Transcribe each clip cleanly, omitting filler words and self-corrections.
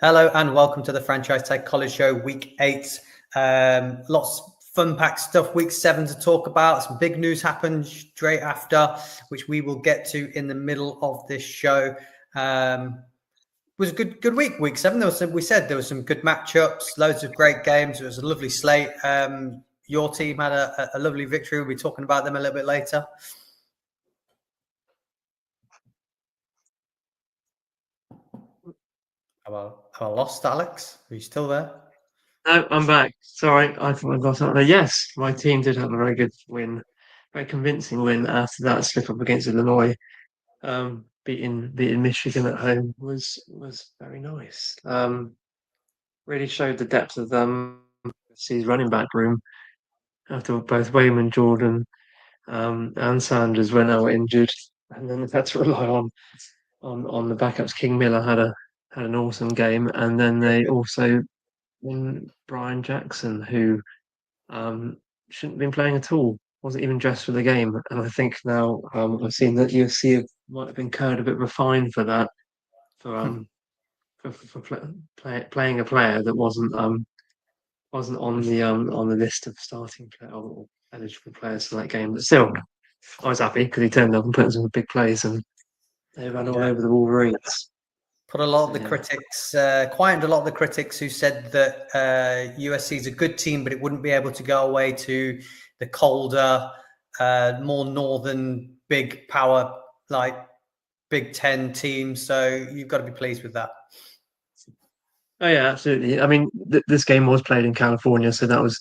Hello and welcome to the Franchise Tag College Show, Week 8. Lots fun-packed stuff, Week 7 to talk about. Some big news happened straight after, which we will get to in the middle of this show. It was a good week, Week 7. There was some good matchups, loads of great games. It was a lovely slate. Your team had a lovely victory. We'll be talking about them a little bit later. Have I lost Alex? Are you still there? No, I'm back. Sorry, I thought I got out there. Yes, my team did have a very good win, very convincing win after that slip up against Illinois. Beating Michigan at home was very nice. Really showed the depth of USC's running back room after both Wayman Jordan and Sanders went out injured, and then they had to rely on the backups. King Miller had an awesome game, and then they also Brian Jackson, who shouldn't have been playing at all, wasn't even dressed for the game. And I think now I've seen that USC might have incurred a bit of a fine for that, for playing a player that wasn't on the list of starting or eligible players for that game. But still, I was happy because he turned up and put in some big plays, and they ran all over the Wolverines. Put a lot of the critics, quietened a lot of the critics who said that USC is a good team, but it wouldn't be able to go away to the colder, more northern, big power, like Big Ten teams. So you've got to be pleased with that. Oh yeah, absolutely. I mean, this game was played in California, so that was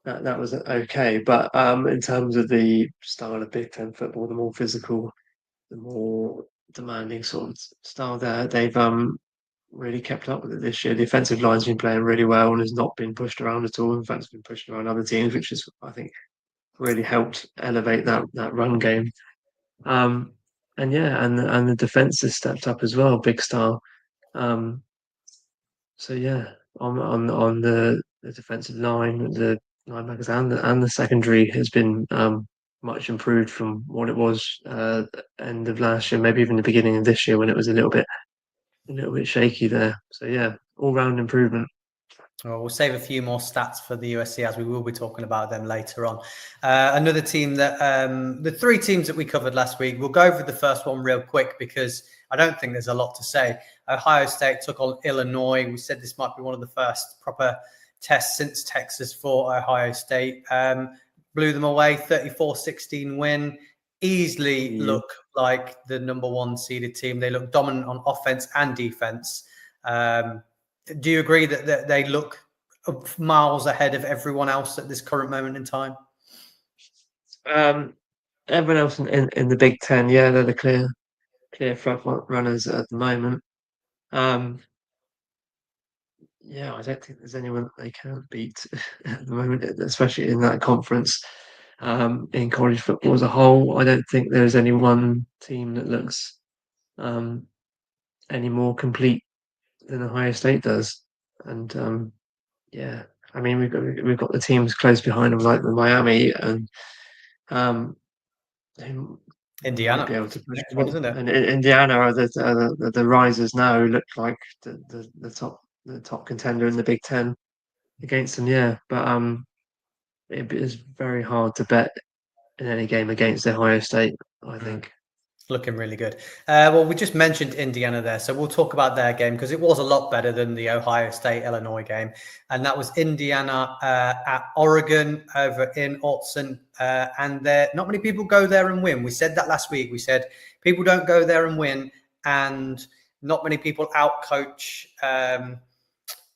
okay. But in terms of the style of Big Ten football, the more physical, the more demanding sort of style there, they've really kept up with it this year. The offensive line's been playing really well and has not been pushed around at all. In fact, it's been pushed around other teams, which is, I think, really helped elevate that run game. And yeah, and the defense has stepped up as well, big style. So yeah, on the defensive line, the linebackers and the secondary has been much improved from what it was end of last year, maybe even the beginning of this year when it was a little bit shaky there. So yeah, all round improvement. Well, we'll save a few more stats for the USC as we will be talking about them later on. Another team that the three teams that we covered last week, we'll go over the first one real quick because I don't think there's a lot to say. Ohio State took on Illinois. We said this might be one of the first proper tests since Texas for Ohio State. Blew them away, 34-16 win. Easily look like the number one seeded team. They look dominant on offense and defense. Do you agree that they look miles ahead of everyone else at this current moment in time? Everyone else in the Big Ten, yeah, they're the clear front runners at the moment. Yeah, I don't think there's anyone that they can't beat at the moment, especially in that conference. In college football as a whole, I don't think there's any one team that looks any more complete than Ohio State does. And yeah, I mean we've got the teams close behind them like the Miami and Indiana might be able to push one, isn't it? And Indiana are the risers now who look like the top contender in the Big Ten against them. Yeah, but it is very hard to bet in any game against Ohio State, I think. Looking really good. Well, we just mentioned Indiana there, so we'll talk about their game because it was a lot better than the Ohio State-Illinois game. And that was Indiana at Oregon over in Autzen. And not many people go there and win. We said that last week. We said people don't go there and win, and not many people outcoach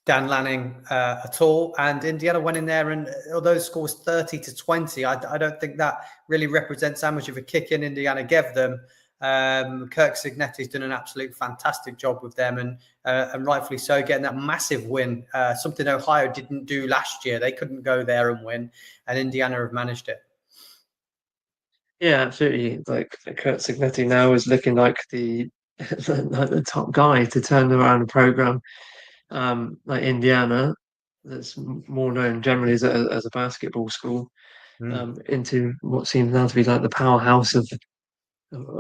Dan Lanning at all. And Indiana went in there, and although the score was 30-20, I don't think that really represents how much of a kick in Indiana gave them. Kirk Cignetti's done an absolute fantastic job with them, and rightfully so, getting that massive win, something Ohio didn't do last year. They couldn't go there and win, and Indiana have managed it. Yeah, absolutely. Like Kirk Cignetti now is looking like the top guy to turn around a program like Indiana, that's more known generally as a basketball school, into what seems now to be like the powerhouse of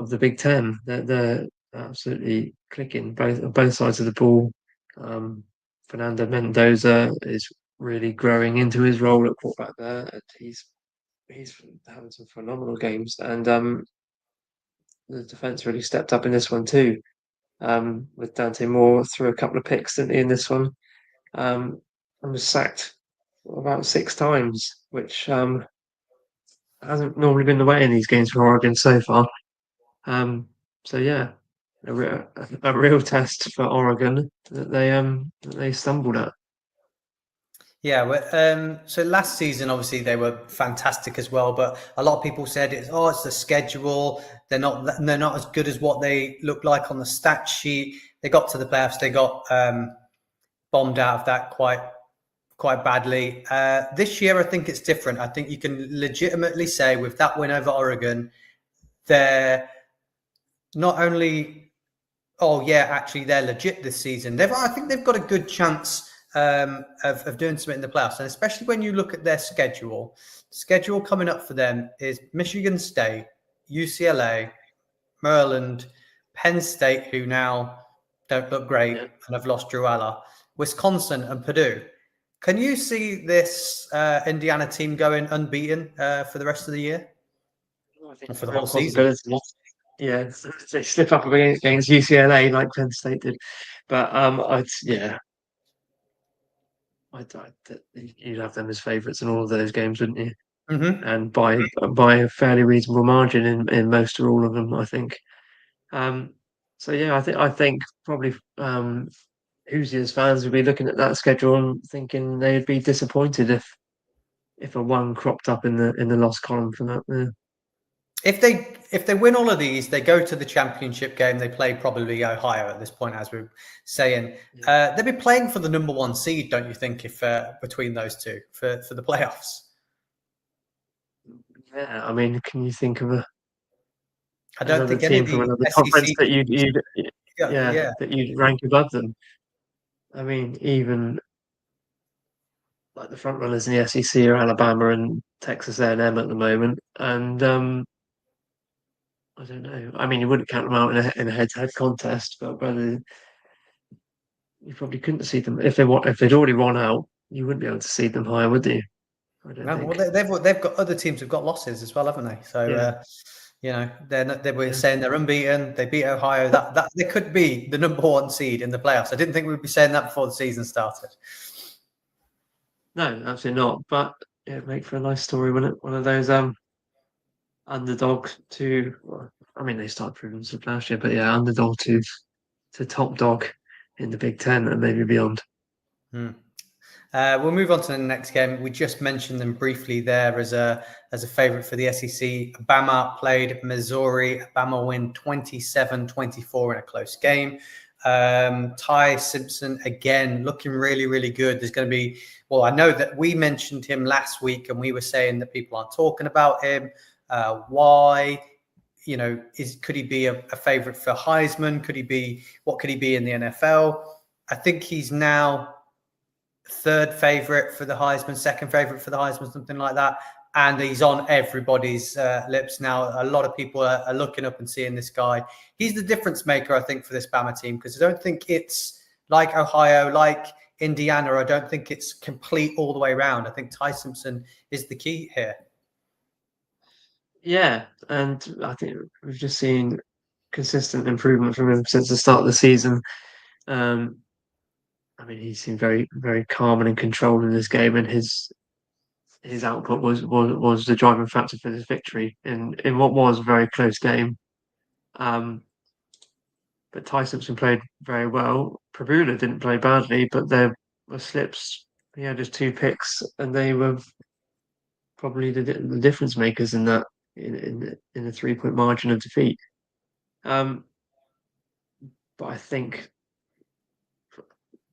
the Big Ten. They're absolutely clicking both sides of the ball. Fernando Mendoza is really growing into his role at quarterback there, and he's having some phenomenal games. And the defense really stepped up in this one too. With Dante Moore threw a couple of picks in this one, and was sacked about 6 times, which hasn't normally been the way in these games for Oregon so far. So yeah, a real test for Oregon that they stumbled at. Yeah, so last season, obviously they were fantastic as well, but a lot of people said it's the schedule. They're not as good as what they look like on the stat sheet. They got to the playoffs, they got bombed out of that quite badly. This year, I think it's different. I think you can legitimately say with that win over Oregon, they're not only actually they're legit this season. I think they've got a good chance of doing something in the playoffs, and especially when you look at their schedule. Schedule coming up for them is Michigan State, UCLA, Maryland, Penn State, who now don't look great and have lost Drew Aller, Wisconsin, and Purdue. Can you see this Indiana team going unbeaten for the rest of the year? I think Or for the real whole season? Yeah, they slip up against UCLA like Penn State did, but you'd have them as favourites in all of those games, wouldn't you? Mm-hmm. And by a fairly reasonable margin in most or all of them, I think. So yeah, I think probably Hoosiers fans would be looking at that schedule and thinking they'd be disappointed if a one cropped up in the loss column for that. Yeah. If they win all of these, they go to the championship game. They play probably Ohio at this point, as we're saying. They'll be playing for the number one seed, don't you think? If between those two for the playoffs. Yeah, I mean, can you think of I don't another think any team of from the another conference SEC that teams. Yeah. that you'd rank above them? I mean, even like the front runners in the SEC are Alabama and Texas A&M at the moment, and I don't know. I mean, you wouldn't count them out in a head-to-head contest, but whether you probably couldn't see them if they'd already won out, you wouldn't be able to see them higher, would you? I don't No, think. well, they've got other teams have got losses as well, haven't they? So they were saying they're unbeaten. They beat Ohio. That they could be the number one seed in the playoffs. I didn't think we'd be saying that before the season started. No, absolutely not. But it'd make for a nice story, wouldn't it? One of those underdog to. Well, I mean, they started proving themselves last year, but yeah, underdog to top dog in the Big Ten and maybe beyond. We'll move on to the next game. We just mentioned them briefly there as a favorite for the SEC. Bama played Missouri. Bama win 27-24 in a close game. Ty Simpson, again, looking really, really good. There's going to be, well, I know that we mentioned him last week and we were saying that people aren't talking about him. Why? Could he be a favorite for Heisman? What could he be in the NFL? I think he's now third favorite for the Heisman, second favorite for the Heisman, something like that. And he's on everybody's lips now. A lot of people are looking up and seeing this guy. He's the difference maker, I think, for this Bama team, because I don't think it's like Ohio, like Indiana. I don't think it's complete all the way around. I think Ty Simpson is the key here. Yeah, and I think we've just seen consistent improvement from him since the start of the season. I mean, he seemed very, very calm and in control in this game, and his output was the driving factor for this victory in what was a very close game. But Ty Simpson played very well. Prabula didn't play badly, but there were slips. He had his 2 picks, and they were probably the difference makers in that in a 3-point margin of defeat. But I think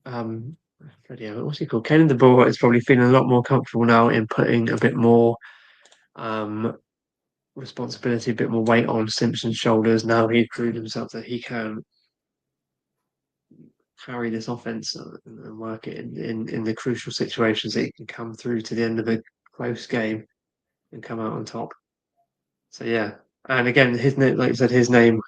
what's he called? Kenan DeBoer is probably feeling a lot more comfortable now in putting a bit more responsibility, a bit more weight on Simpson's shoulders. Now he's proved himself that he can carry this offense and work it in the crucial situations that he can come through to the end of a close game and come out on top. So yeah, and again, his name, like you said, his name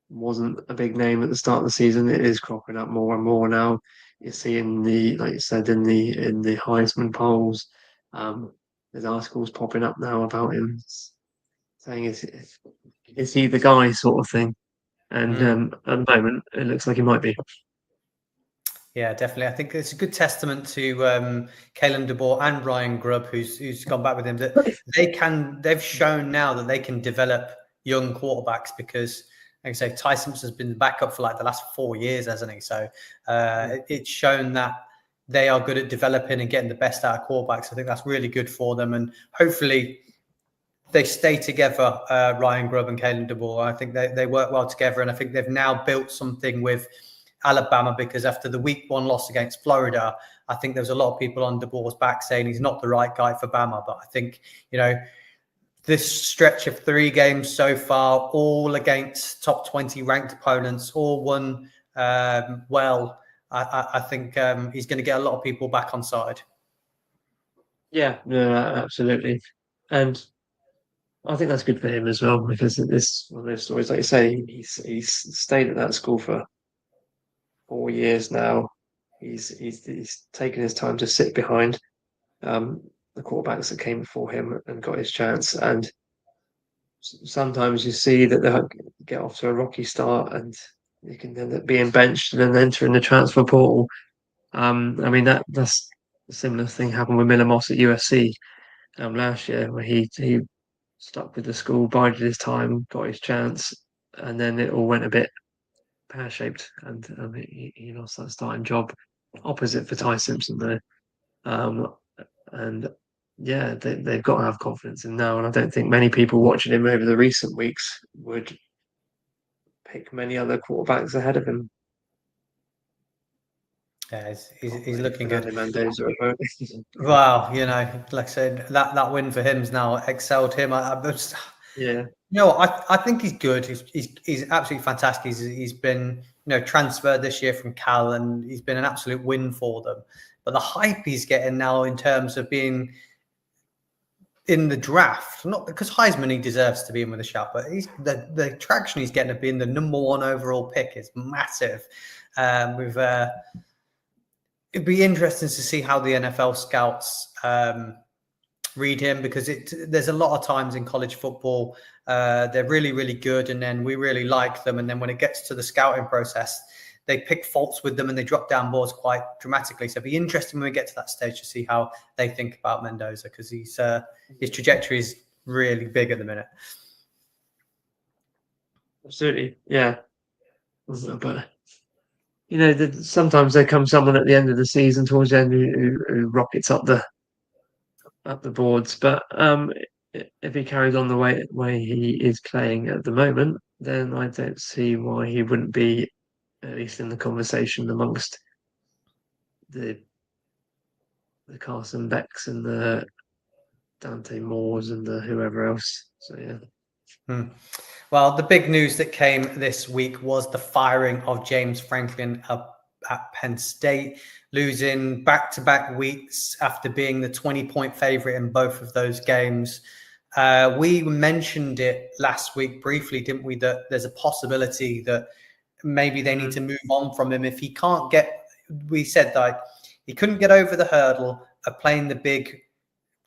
wasn't a big name at the start of the season. It is cropping up more and more now you see in the, like you said, in the Heisman polls, um, there's articles popping up now about him saying is he the guy sort of thing. And Mm. at the moment, it looks like he might be. Yeah, definitely. I think it's a good testament to Kalen DeBoer and Ryan Grubb, who's gone back with him, that they've shown now that they can develop young quarterbacks because, like I say, Ty Simpson's been the backup for like the last 4 years, hasn't he? So it's shown that they are good at developing and getting the best out of quarterbacks. I think that's really good for them, and hopefully they stay together, Ryan Grubb and Kalen DeBoer. I think they work well together, and I think they've now built something with Alabama, because after the week 1 loss against Florida, I think there was a lot of people on DeBoer's back saying he's not the right guy for Bama. But I think, this stretch of 3 games so far, all against top 20 ranked opponents, all won well. I think he's going to get a lot of people back on side. Yeah, no, absolutely. And I think that's good for him as well, because it's one of those stories, like you say, he's stayed at that school for 4 years now. He's taken his time to sit behind the quarterbacks that came before him and got his chance. And sometimes you see that they get off to a rocky start, and you can end up being benched and then entering the transfer portal. I mean that's a similar thing happened with Miller Moss at USC last year, where he stuck with the school, bided his time, got his chance, and then it all went a bit pear shaped, and he lost that starting job. Opposite for Ty Simpson there, um, and yeah, they've got to have confidence in now, and I don't think many people watching him over the recent weeks would pick many other quarterbacks ahead of him. Yeah, he's looking good. Mendoza at home. Wow, like I said, that win for him has now excelled him. Yeah, I think he's good. He's absolutely fantastic. He's been transferred this year from Cal, and he's been an absolute win for them. But the hype he's getting now in terms of being in the draft, not because Heisman he deserves to be in with a shout, but the traction he's getting of being the #1 overall pick is massive. It'd be interesting to see how the NFL scouts read him, because there's a lot of times in college football they're really, really good, and then we really like them, and then when it gets to the scouting process, they pick faults with them and they drop down boards quite dramatically. So it'd be interesting when we get to that stage to see how they think about Mendoza, because his trajectory is really big at the minute. absolutely. Yeah, but sometimes there comes someone at the end of the season, towards the end, who rockets up the boards. But if he carries on the way he is playing at the moment, then I don't see why he wouldn't be at least in the conversation amongst the Carson Becks and the Dante Moores and the whoever else. So yeah. Well, the big news that came this week was the firing of James Franklin at Penn State, losing back-to-back weeks after being the 20-point favorite in both of those games. We mentioned it last week briefly, didn't we, that there's a possibility that maybe they need to move on from him if he can't get. We said that he couldn't get over the hurdle of playing the big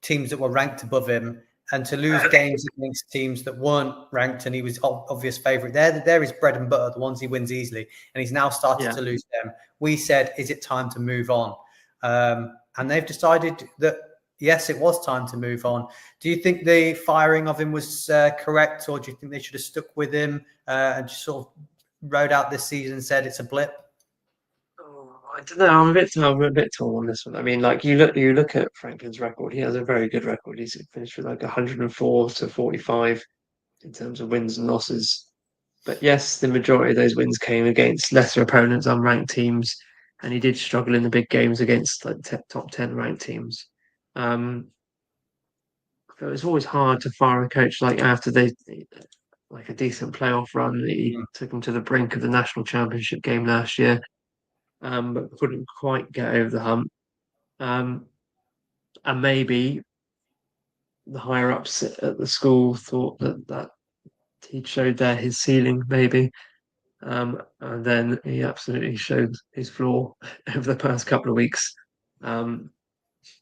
teams that were ranked above him, and to lose games against teams that weren't ranked and he was obvious favorite. They're his bread and butter, the ones he wins easily, and he's now started to lose them. We said, is it time to move on? And they've decided that yes, it was time to move on. Do you think the firing of him was correct, or do you think they should have stuck with him and just sort of rode out this season and said it's a blip? I don't know. I'm a bit torn on this one. I mean, like you look at Franklin's record. He has a very good record. He's finished with like 104 to 45 in terms of wins and losses. But yes, the majority of those wins came against lesser opponents, unranked teams, and he did struggle in the big games against like top 10 ranked teams. So it's always hard to fire a coach like after they like a decent playoff run. He took them to the brink of the national championship game last year, but couldn't quite get over the hump. And maybe the higher ups at the school thought that he showed there his ceiling, maybe. And then he absolutely showed his flaw over the past couple of weeks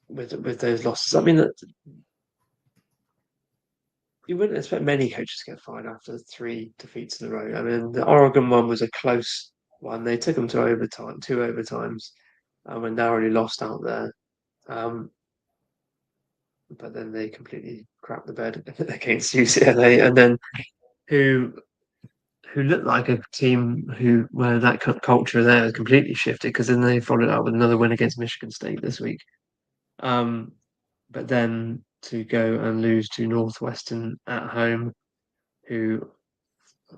with those losses. I mean, you wouldn't expect many coaches to get fired after 3 defeats in a row. I mean, the Oregon one was a close one. They took them to overtime, 2 overtimes, and narrowly lost out there. But then they completely crapped the bed against UCLA, and then who looked like a team where that culture there has completely shifted because then they followed up with another win against Michigan State this week. But then to go and lose to Northwestern at home, who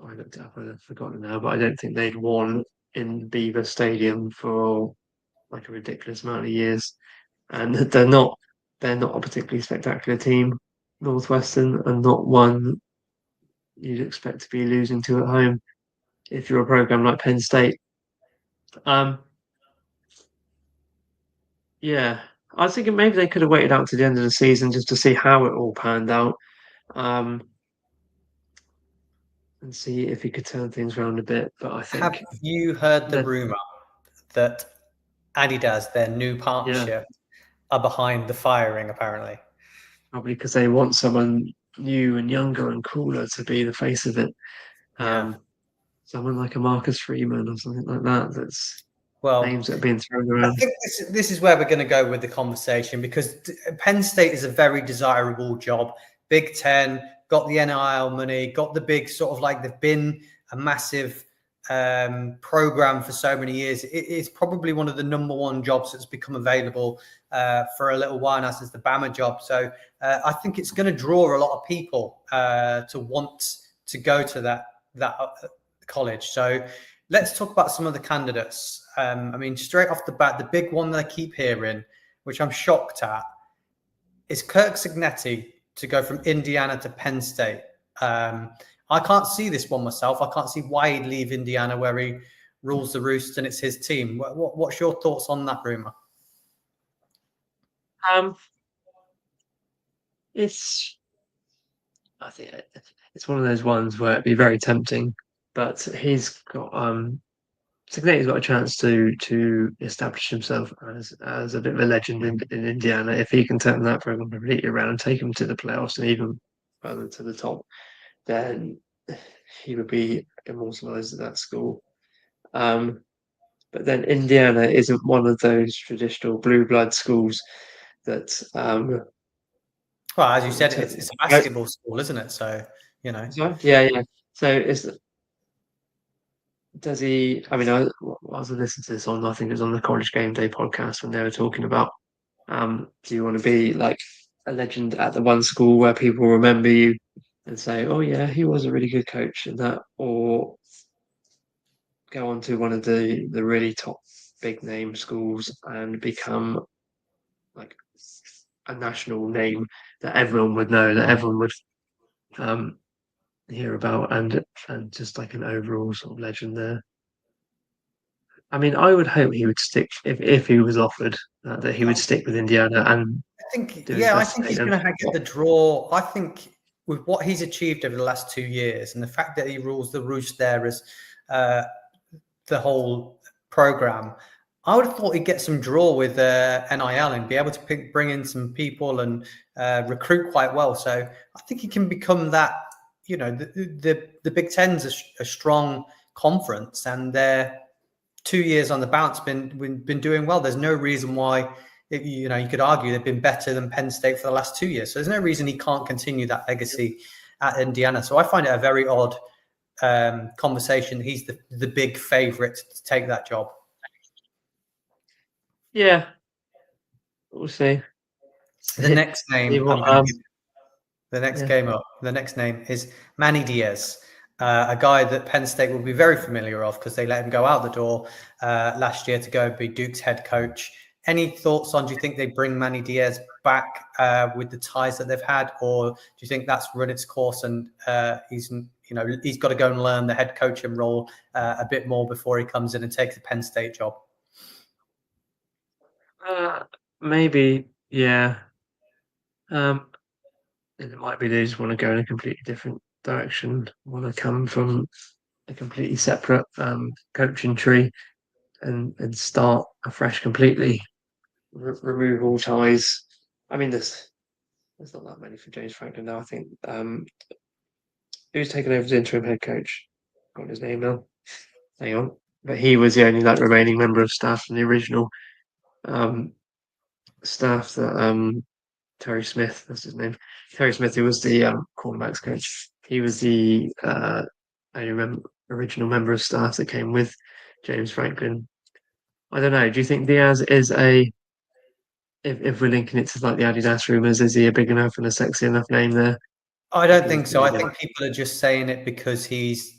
I looked up, I've forgotten now, but I don't think they'd won in Beaver Stadium for like a ridiculous amount of years, and they're not a particularly spectacular team, Northwestern, and not one you'd expect to be losing to at home if you're a program like Penn State. Um, yeah, I was thinking maybe they could have waited out to the end of the season just to see how it all panned out, um, and see if he could turn things around a bit. But I Have think you heard the that, rumor that Adidas, their new yeah, partnership, are behind the firing? Apparently, probably because they want someone new and younger and cooler to be the face of it. yeah. Um, Someone like a Marcus Freeman or something like that. That's Well, names that are being thrown I around. think this is where we're going to go with the conversation because Penn State is a very desirable job. Big Ten, got the NIL money, got the big sort of like they've been a massive program for so many years. It's probably one of the number one jobs that's become available for a little while now since the Bama job. So I think it's going to draw a lot of people to want to go to that college. So let's talk about some of the candidates. I mean, straight off the bat, the big one that I keep hearing, which I'm shocked at, is Kirk Signetti to go from Indiana to Penn State. I can't see this one myself. I can't see why he'd leave Indiana where he rules the roost and it's his team. What's your thoughts on that rumor? Um, it's I think it's one of those ones where it'd be very tempting, but he's got Signetti's got a chance to establish himself as a bit of a legend in Indiana if he can turn that program completely around and take him to the playoffs and even further to the top, then he would be immortalized at that school. But then Indiana isn't one of those traditional blue blood schools that Well, as you in said, ter- it's a basketball school, isn't it? So, you know. Sorry? Yeah. So does he? I mean, I was listening to this on. I think it was on the College Game Day podcast when they were talking about. Do you want to be like a legend at the one school where people remember you and say, "Oh yeah, he was a really good coach," and that, or go on to one of the really top big name schools and become like a national name that everyone would know, that everyone would um, hear about, and just like an overall sort of legend there. I mean, I would hope he would stick if he was offered that he would stick with Indiana and I think, do his yeah, I best to think take he's them going to to the get top. the draw. I think with what he's achieved over the last 2 years and the fact that he rules the roost there as uh, the whole program, I would have thought he'd get some draw with NIL and be able to bring in some people and recruit quite well. So I think he can become that. You know, the Big Ten's a strong conference, and they're 2 years on the bounce been doing well. There's no reason why. You know, you could argue they've been better than Penn State for the last 2 years. So there's no reason he can't continue that legacy at Indiana. So I find it a very odd conversation. He's the big favorite to take that job. Yeah, we'll see. The See, next see name I'm what going to give the next yeah. game up. The next name is Manny Diaz, a guy that Penn State will be very familiar of because they let him go out the door last year to go and be Duke's head coach. Any thoughts on? Do you think they bring Manny Diaz back with the ties that they've had, or do you think that's run its course and he's got to go and learn the head coaching role a bit more before he comes in and takes the Penn State job? Maybe, yeah. Um, it might be they just want to go in a completely different direction. Want to come from a completely separate coaching tree and start afresh completely. Remove all ties. I mean, there's not that many for James Franklin now. I think who's taken over as interim head coach? Got his name now. Hang on, but he was the only remaining member of staff from the original um, staff that Terry Smith, that's his name. Terry Smith, who was the cornerbacks coach. He was the original member of staff that came with James Franklin. I don't know. Do you think Diaz is if we're linking it to the Adidas rumors, is he a big enough and a sexy enough name there? I don't think so. I think people are just saying it because he's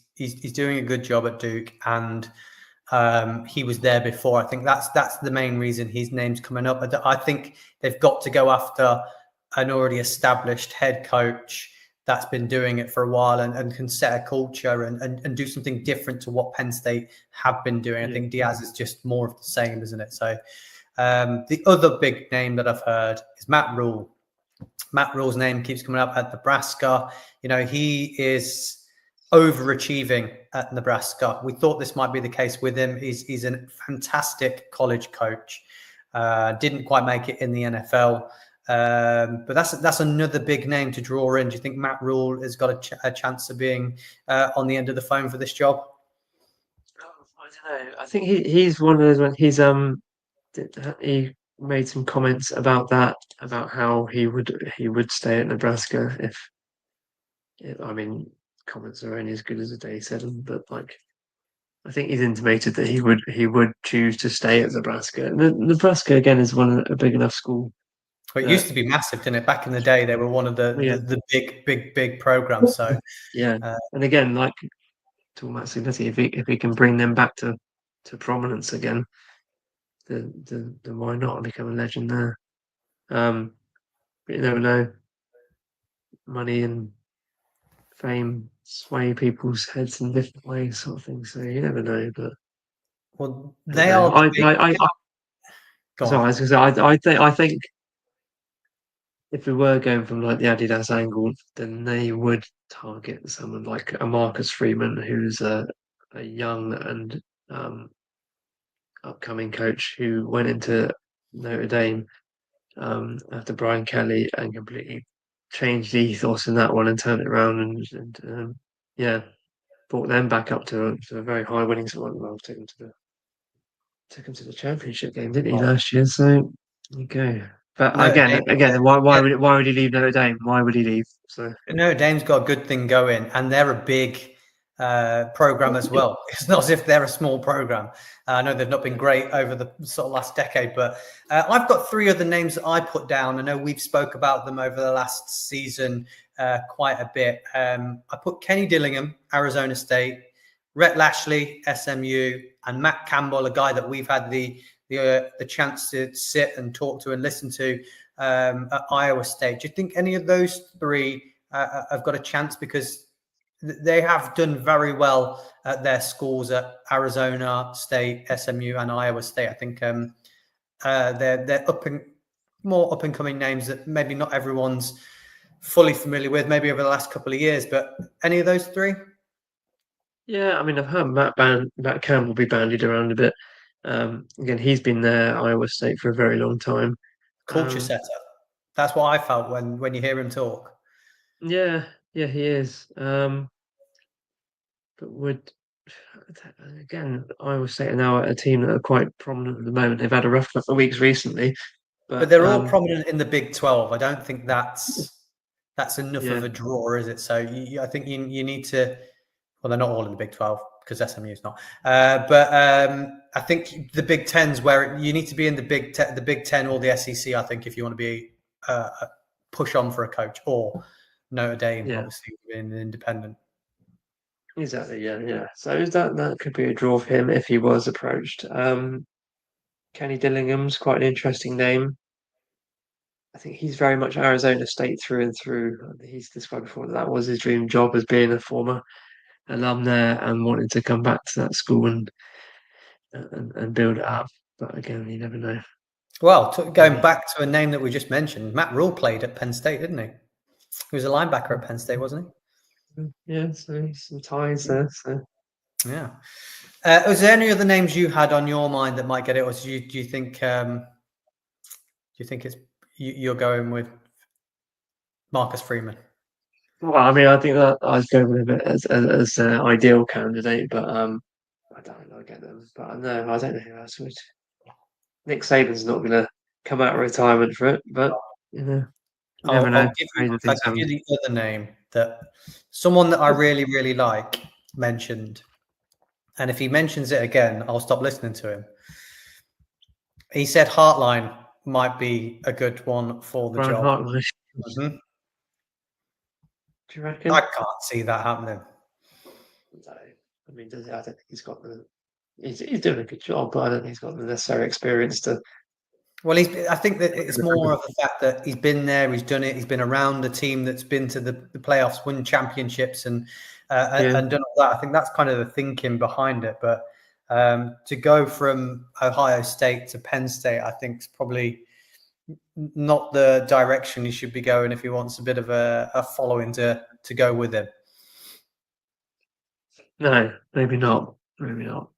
doing a good job at Duke, and he was there before. I think that's the main reason his name's coming up. I think they've got to go after an already established head coach that's been doing it for a while and can set a culture and do something different to what Penn State have been doing. I think Diaz is just more of the same, isn't it? So the other big name that I've heard is Matt Rule. Matt Rule's name keeps coming up at Nebraska. You know, he is overachieving at Nebraska. We thought this might be the case with him. He's a fantastic college coach. Didn't quite make it in the NFL. But that's another big name to draw in. Do you think Matt Rule has got a chance of being on the end of the phone for this job? I don't know. I think he's one of those when he made some comments about that, about how he would stay at Nebraska I mean, comments are only as good as the day said them, but I think he's intimated that he would choose to stay at Nebraska. Nebraska again is a big enough school. Well, it used to be massive, didn't it? Back in the day, they were one of the big programs. So yeah, and again, talking about Cincinnati, if he can bring them back to prominence again, then why not become a legend there? But you never know. Money and fame sway people's heads in different ways, sort of thing. So you never know. But they are. I was gonna say, I think if we were going from the Adidas angle, then they would target someone like a Marcus Freeman, who's a young and upcoming coach who went into Notre Dame after Brian Kelly and completely changed the ethos in that one and turned it around and yeah, brought them back up to a very high winning side. Well, took them to the championship game, didn't he, last year? So there you go. But Notre again, why would he leave Notre Dame? Why would he leave? So Notre Dame's got a good thing going, and they're a big program as well. It's not as if they're a small program. I know they've not been great over the sort of last decade, but I've got three other names that I put down. I know we've spoke about them over the last season quite a bit. I put Kenny Dillingham, Arizona State, Rhett Lashley, SMU, and Matt Campbell, a guy that we've had the chance to sit and talk to and listen to at Iowa State. Do you think any of those three have got a chance? Because they have done very well at their schools at Arizona State, SMU, and Iowa State. I think they're more up and coming names that maybe not everyone's fully familiar with, maybe over the last couple of years. But any of those three? yeah, I mean, I've heard Matt Campbell be bandied around a bit. Again, he's been there Iowa State for a very long time. Culture setter. That's what I felt when you hear him talk. Yeah, he is. But would again, Iowa State are now a team that are quite prominent at the moment. They've had a rough couple of weeks recently, but they're all prominent in the Big 12. I don't think that's enough of a draw, is it? So I think you need to. Well, they're not all in the Big 12 because SMU is not. But I think the Big 10's where you need to be in the Big 10 or the SEC. I think if you want to be push on for a coach, or Notre Dame, obviously being an independent. Exactly. Yeah. So that could be a draw for him if he was approached. Kenny Dillingham's quite an interesting name. I think he's very much Arizona State through and through. He's described before that was his dream job as being a former alum there and wanting to come back to that school and build it up. But again, you never know. Well, going back to a name that we just mentioned, Matt Rule played at Penn State, didn't he? He was a linebacker at Penn State, wasn't he? Yeah, so some ties there. So Yeah. Was there any other names you had on your mind that might get it, or do you think it's you're going with Marcus Freeman? Well, I mean, I think that I'd go with him as an ideal candidate, but I don't know, I get them. But no, I don't know who else would. Nick Saban's not going to come out of retirement for it, but you know, you never know. I'll give you the other name that someone that I really, really like mentioned. And if he mentions it again, I'll stop listening to him. He said Heartline might be a good one for the Brian job. Hartline. Mm-hmm. Do you reckon? I can't see that happening. No. I mean, I don't think he's got the. He's doing a good job, but I don't think he's got the necessary experience to. Well, I think that it's more of the fact that he's been there, he's done it, he's been around the team that's been to the playoffs, won championships, and done all that. I think that's kind of the thinking behind it. But to go from Ohio State to Penn State, I think is probably not the direction he should be going if he wants a bit of a following to go with him. No, maybe not. Maybe not.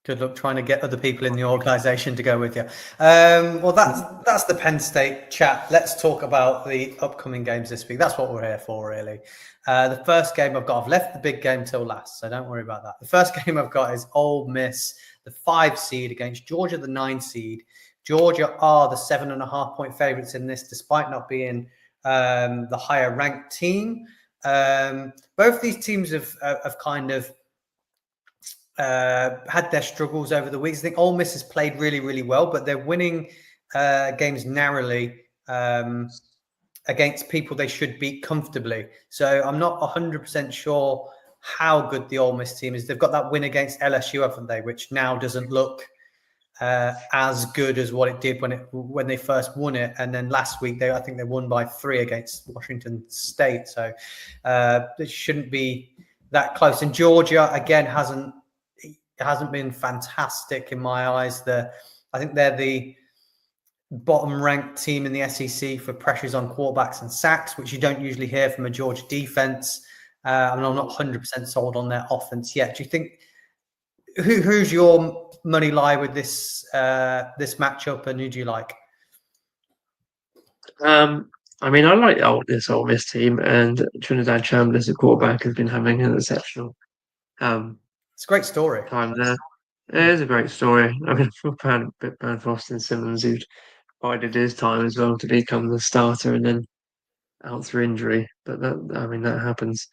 Good luck trying to get other people in the organisation to go with you. Well, that's the Penn State chat. Let's talk about the upcoming games this week. That's what we're here for, really. The first game I've left the big game till last, so don't worry about that. The first game I've got is Ole Miss, the 5 seed against Georgia, the 9 seed. Georgia are the 7.5-point favourites in this, despite not being the higher ranked team. Both these teams have kind of had their struggles over the weeks. I think Ole Miss has played really, really well, but they're winning games narrowly against people they should beat comfortably. So I'm not 100% sure how good the Ole Miss team is. They've got that win against LSU, haven't they? Which now doesn't look as good as what it did when they first won it. And then last week, I think they won by 3 against Washington State. So it shouldn't be that close. And Georgia, again, hasn't been fantastic in my eyes. I think they're the bottom ranked team in the SEC for pressures on quarterbacks and sacks, which you don't usually hear from a Georgia defense. I'm not 100% sold on their offense yet. Do you think who's your money lie with this matchup, and who do you like? I mean, I like this Ole Miss team, and Trinidad Chambliss, the quarterback, has been having an exceptional it's a great story. Time there. It is a great story. I mean, I feel bad for Austin Simmons, who bided his time as well to become the starter and then out through injury. But that happens.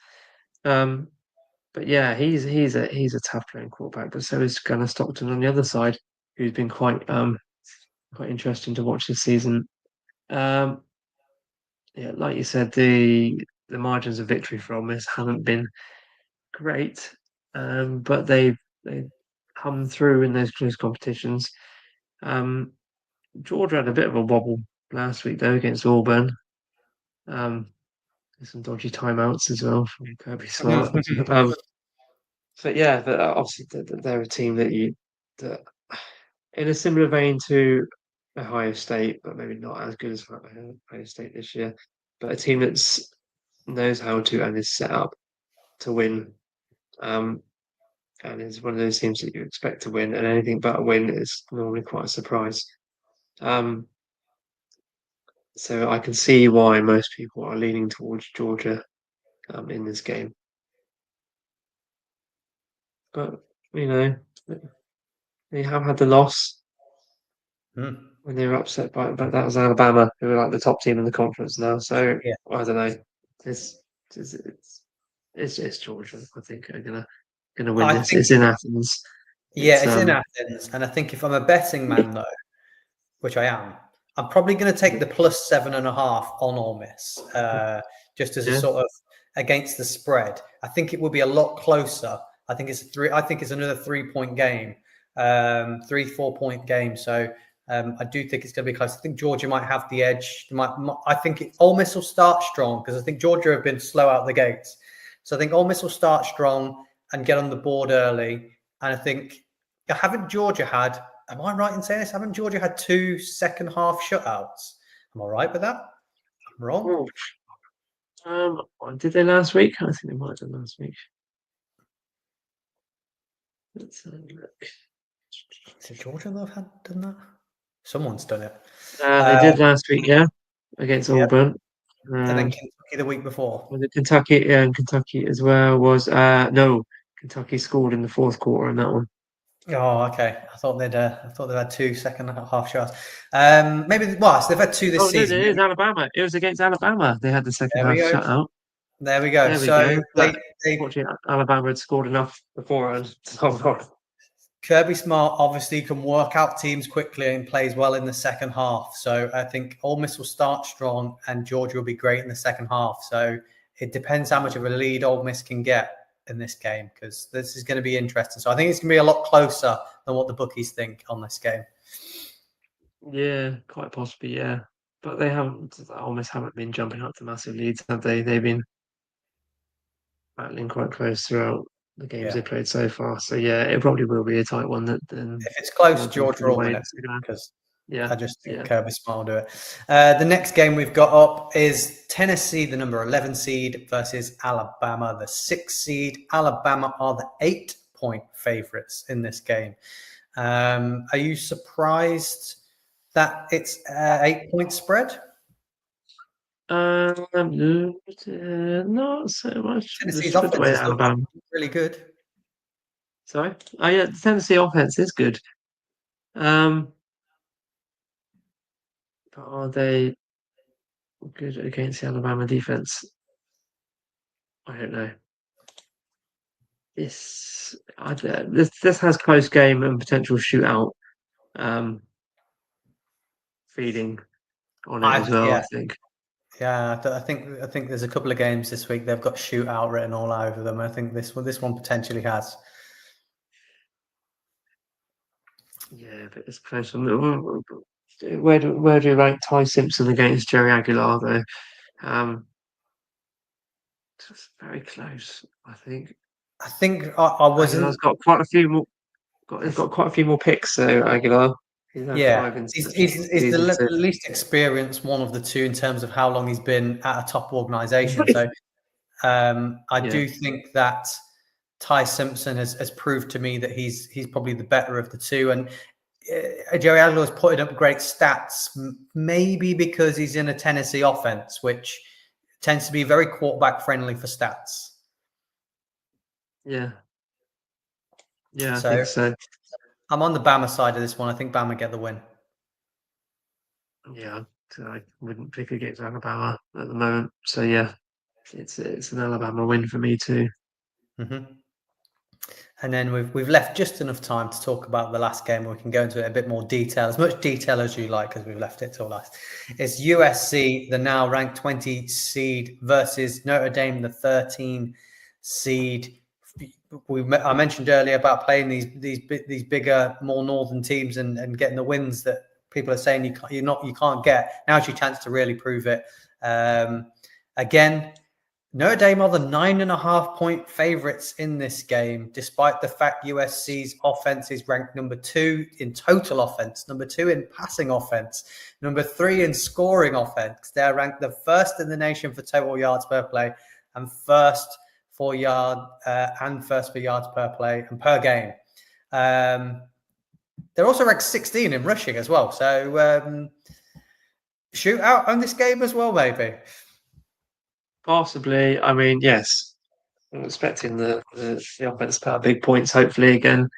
But yeah, he's a tough playing quarterback. But so is Gunnar Stockton on the other side, who's been quite interesting to watch this season. Yeah, like you said, the margins of victory for Ole Miss haven't been great, but they come through in those close competitions. Georgia had a bit of a wobble last week though against Auburn. Some dodgy timeouts as well from Kirby Smart. But yeah, obviously they're a team that in a similar vein to Ohio State, but maybe not as good as Ohio State this year. But a team that knows how to and is set up to win. And is one of those teams that you expect to win, and anything but a win is normally quite a surprise. So I can see why most people are leaning towards Georgia in this game. But, they have had the loss when they were upset but that was Alabama, who are like the top team in the conference now. So, yeah. I don't know. It's Georgia, I think, are gonna win this. It's in Athens. Yeah, it's in Athens. And I think if I'm a betting man, though, which I am, I'm probably going to take the plus 7.5 on Ole Miss, just as a sort of against the spread. I think it will be a lot closer. I think it's another 3-point game, 3-4-point game. So I do think it's going to be close. I think Georgia might have the edge. I think Ole Miss will start strong because I think Georgia have been slow out the gates. So I think Ole Miss will start strong and get on the board early. And I think haven't Georgia had? Am I right in saying this? Haven't Georgia had 2 second half shutouts? Am I right with that? I'm wrong. Did they last week? I think they might have done last week. Let's have a look. Is it Georgia that have done that? Someone's done it. They did last week, yeah, against Yeah. Auburn. And then Kentucky the week before. Was it Kentucky? Yeah, and Kentucky as well was no, Kentucky scored in the fourth quarter on that one. Oh, okay. I thought they'd had 2 second half shots. Maybe so they've had two this Oh no, it season. is Alabama. It was against Alabama. They had the second There we half go. shutout. There we go. There we So go. But they fortunately, Alabama had scored enough beforehand to hold on. Kirby Smart obviously can work out teams quickly and plays well in the second half. So I think Ole Miss will start strong and Georgia will be great in the second half. So it depends how much of a lead Ole Miss can get in this game because this is going to be interesting. So I think it's going to be a lot closer than what the bookies think on this game. Yeah, quite possibly, yeah. But they almost haven't been jumping up to massive leads, have they? They've been battling quite close throughout the games Yeah. they played so far. So yeah, it probably will be a tight one. That then If it's close, Georgia will Georgia pull will away win in it the second half. because Yeah, I just think yeah. Kirby Smart will do it. The next game we've got up is Tennessee, the number 11 seed, versus Alabama, the 6 seed. Alabama are the 8-point favorites in this game. Are you surprised that it's 8-point spread? Not so much. Tennessee's Just with the way offense is Alabama. really good. Sorry. Oh yeah, the Tennessee offense is good. But are they good against the Alabama defense? I don't know. This has close game and potential shootout feeding on it as well. I Yeah. think. Yeah, I think there's a couple of games this week they've got shootout written all over them. I think this one potentially has. Yeah, but it's close. Where do you rank Ty Simpson against Jerry Aguilar though? It's very close. I think I think I Aguilar's wasn't. got quite a few more. He's got quite a few more picks. So Aguilar, he's had Yeah, 5 he's the interceptions. So least experienced one of the two in terms of how long he's been at a top organization. So I yeah, do think that Ty Simpson has proved to me that he's probably the better of the two. And Jerry Aguilar's putting up great stats, maybe because he's in a Tennessee offense, which tends to be very quarterback friendly for stats. yeah, I So think so. I'm on the Bama side of this one. I think Bama get the win. Yeah, so I wouldn't pick against Alabama at the moment. So yeah, it's an Alabama win for me too. Mm-hmm. And then we've left just enough time to talk about the last game. We can go into it a bit more detail, as much detail as you like, because we've left it till last. It's USC, the now ranked 20 seed, versus Notre Dame, the 13 seed. I mentioned earlier about playing these bigger, more northern teams and getting the wins that people are saying you can't get. Now's your chance to really prove it. Again, Notre Dame are the 9.5-point favorites in this game, despite the fact USC's offense is ranked number 2 in total offense, number 2 in passing offense, number 3 in scoring offense. They're ranked the first in the nation for total yards per play and first for yards per play and per game. They're also ranked 16 in rushing as well. So shootout on this game as well, maybe. Possibly. I mean, yes, I'm expecting the offense to put up big points. Hopefully again.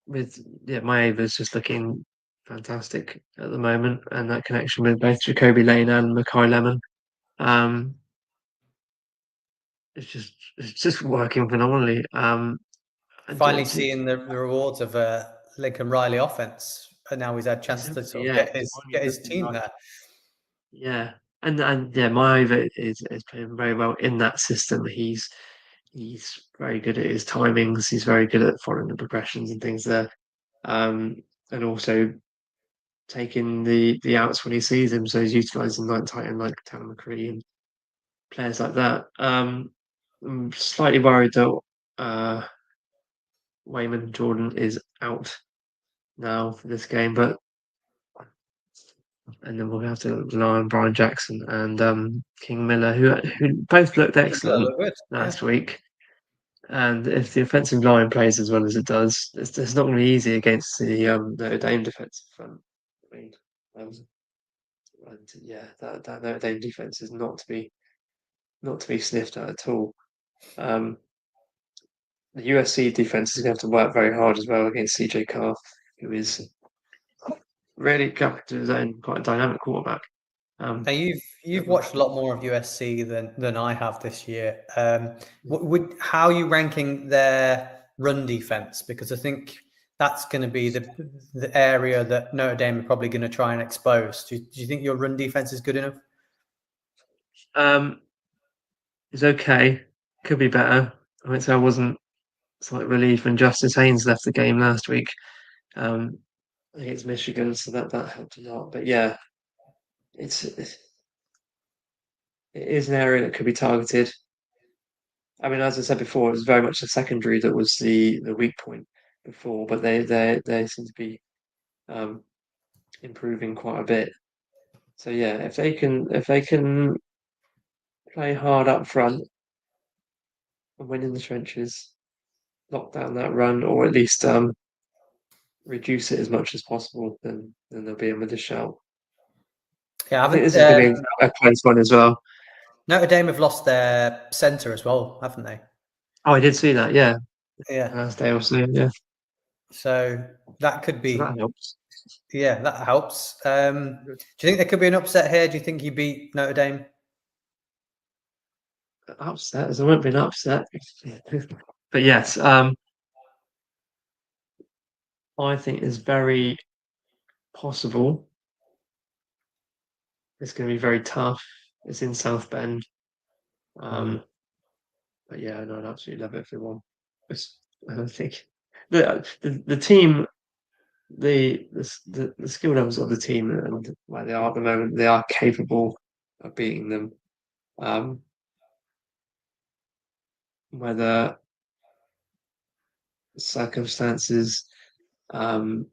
Maeva's just looking fantastic at the moment, and that connection with both Jacoby Lane and Makai Lemon, it's just working phenomenally. Finally seeing the rewards of a Lincoln Riley offense, and now he's had a chance to sort of yeah, get his team there. Yeah, and yeah, Maeva is playing very well in that system. He's very good at his timings. He's very good at following the progressions and things there, and also taking the outs when he sees them. So he's utilising like Titan like Tanner McCree and players like that. I'm slightly worried that Wayman Jordan is out now for this game, and then we'll have to rely on Brian Jackson and King Miller, who both looked excellent Look good. last week. And if the offensive line plays as well as it does, it's not going to be easy against the Notre Dame defensive front. I mean, um, and yeah, that Notre Dame defense is not to be sniffed at all. The USC defense is going to have to work very hard as well against CJ Carr, who is really coming to his own, quite a dynamic quarterback. Now you've watched a lot more of USC than I have this year. How are you ranking their run defense? Because I think that's going to be the area that Notre Dame are probably going to try and expose. Do you think your run defense is good enough? It's okay. Could be better. I mean, so I wasn't slight relief when Justice Haynes left the game last week against Michigan, so that helped a lot. But yeah, it is an area that could be targeted. I mean, as I said before, it was very much the secondary that was the weak point before, but they seem to be improving quite a bit. So yeah, if they can play hard up front and win in the trenches, lock down that run, or at least reduce it as much as possible, then they'll be in with a shout. Yeah, I think this is going to be a close one as well. Notre Dame have lost their center as well, haven't they? Oh, I did see that. Yeah, Yeah. last day or so. Yeah, So that could be. so that helps. Yeah, that helps. Do you think there could be an upset here? Do you think you beat Notre Dame? Upset? There won't be an upset, but yes, I think it's very possible. It's going to be very tough. It's in South Bend. But yeah, no, I'd absolutely love it if they won. I don't think the team, the skill levels of the team and where they are at the moment, they are capable of beating them. Whether circumstances, the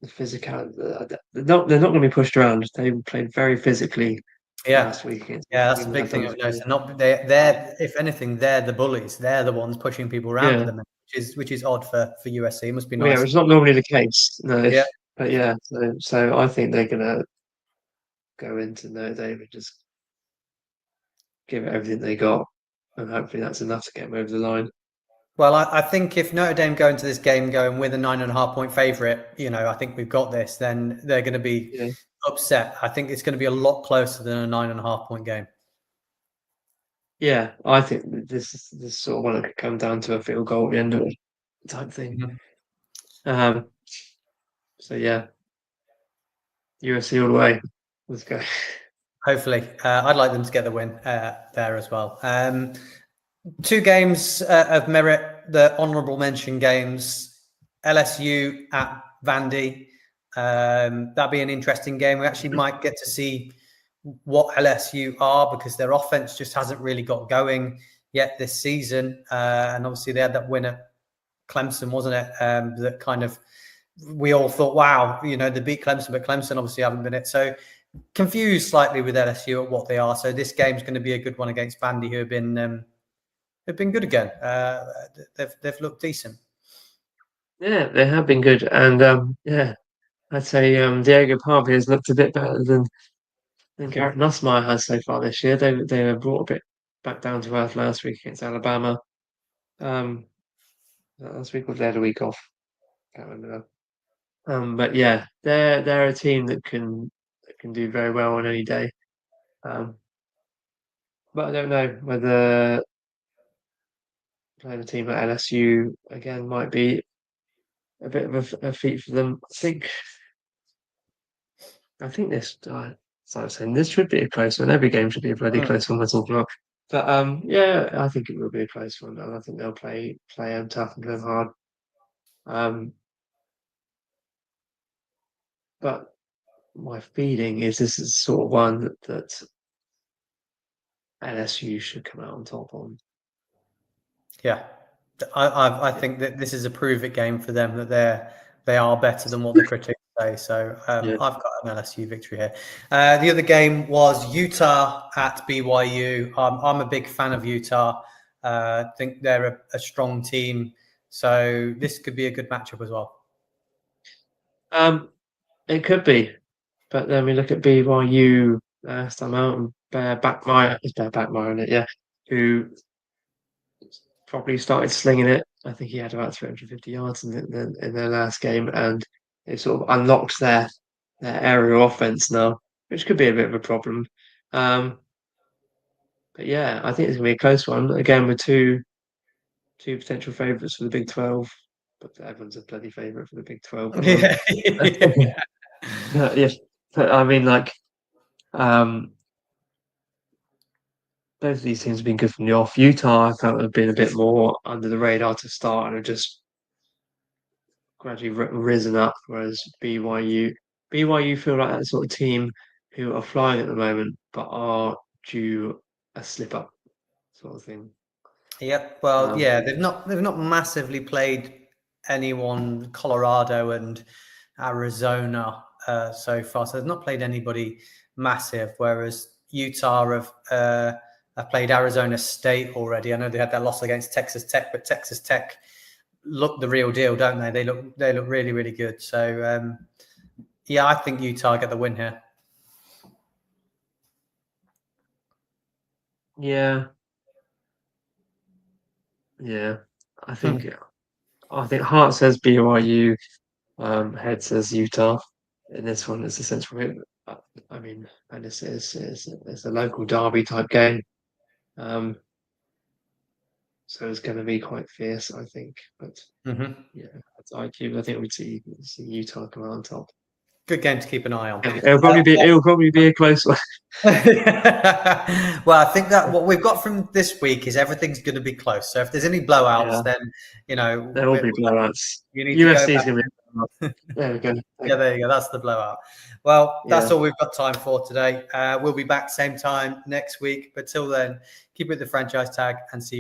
physical, they're not going to be pushed around. They played very physically last week. Yeah, that's the big thing I've noticed. They're if anything, they're the bullies. They're the ones pushing people around at the minute, which is odd for USC. It must be nice. Yeah, it's not normally the case. No. Yeah. But yeah, so I think they're gonna go into Notre Dame and just give it everything they got, and hopefully that's enough to get them over the line. Well, I think if Notre Dame go into this game going with a 9.5-point favorite, I think we've got this. Then they're going to be upset. I think it's going to be a lot closer than a 9.5-point game. Yeah, I think this sort of one that could come down to a field goal at the end of it, type thing. Mm-hmm. So yeah, USC all the way. Let's go. Hopefully, I'd like them to get the win there as well. Two games of merit, the honourable mention games. LSU at Vandy. That'll be an interesting game. We actually might get to see what LSU are because their offense just hasn't really got going yet this season. And obviously they had that win at Clemson, wasn't it? That kind of, we all thought, wow, they beat Clemson, but Clemson obviously haven't been it. So confused slightly with LSU at what they are. So this game's going to be a good one against Vandy, who have been good again. They've looked decent. Yeah, they have been good. And yeah, I'd say Diego Pavia has looked a bit better than Garrett Nussmeier has so far this year. They were brought a bit back down to earth last week against Alabama. Last week or they had a week off. Can't remember. But yeah, they're a team that can do very well on any day. But I don't know whether playing a team at LSU again might be a bit of a feat for them. I think this. As I was saying, this should be a close one. Every game should be a bloody close one. We're talking about. But yeah, I think it will be a close one, and I think they'll play tough and go hard. But my feeling is this is sort of one that LSU should come out on top on. Yeah, I think that this is a prove it game for them, that they are better than what the critics say. So I've got an LSU victory here. The other game was Utah at BYU. I'm a big fan of Utah. I think they're a strong team. So this could be a good matchup as well. It could be, but then we look at BYU last time out and Bear Backmeyer in it, yeah, who probably started slinging it. I think he had about 350 yards in their last game, and it sort of unlocked their aerial offense now, which could be a bit of a problem. But yeah, I think it's gonna be a close one again with two potential favourites for the Big 12. But everyone's a bloody favourite for the Big 12. Yeah, but I mean, like, both of these teams have been good from the off. Utah, I felt, have been a bit more under the radar to start and have just gradually risen up, whereas BYU feel like that sort of team who are flying at the moment, but are due a slip up sort of thing. Yep. Well, yeah, they've not massively played anyone, Colorado and Arizona so far. So they've not played anybody massive. Whereas Utah have played Arizona State already. I know they had that loss against Texas Tech, but Texas Tech look the real deal, don't they? They look really, really good. So yeah, I think Utah get the win here. Yeah. I think heart says BYU, head says Utah. In this one, it's a central hit. I mean, and it's a local derby type game. So it's going to be quite fierce, I think. But yeah, that's IQ. I think we'd see Utah come out on top. Good game to keep an eye on. It'll probably be a close one. Well, I think that what we've got from this week is everything's going to be close. So if there's any blowouts, then there will be blowouts. You need USC is to going to be. There we go. Yeah, there you go. That's the blowout. Well, that's all we've got time for today. We'll be back same time next week. But till then, keep it the franchise tag and see you.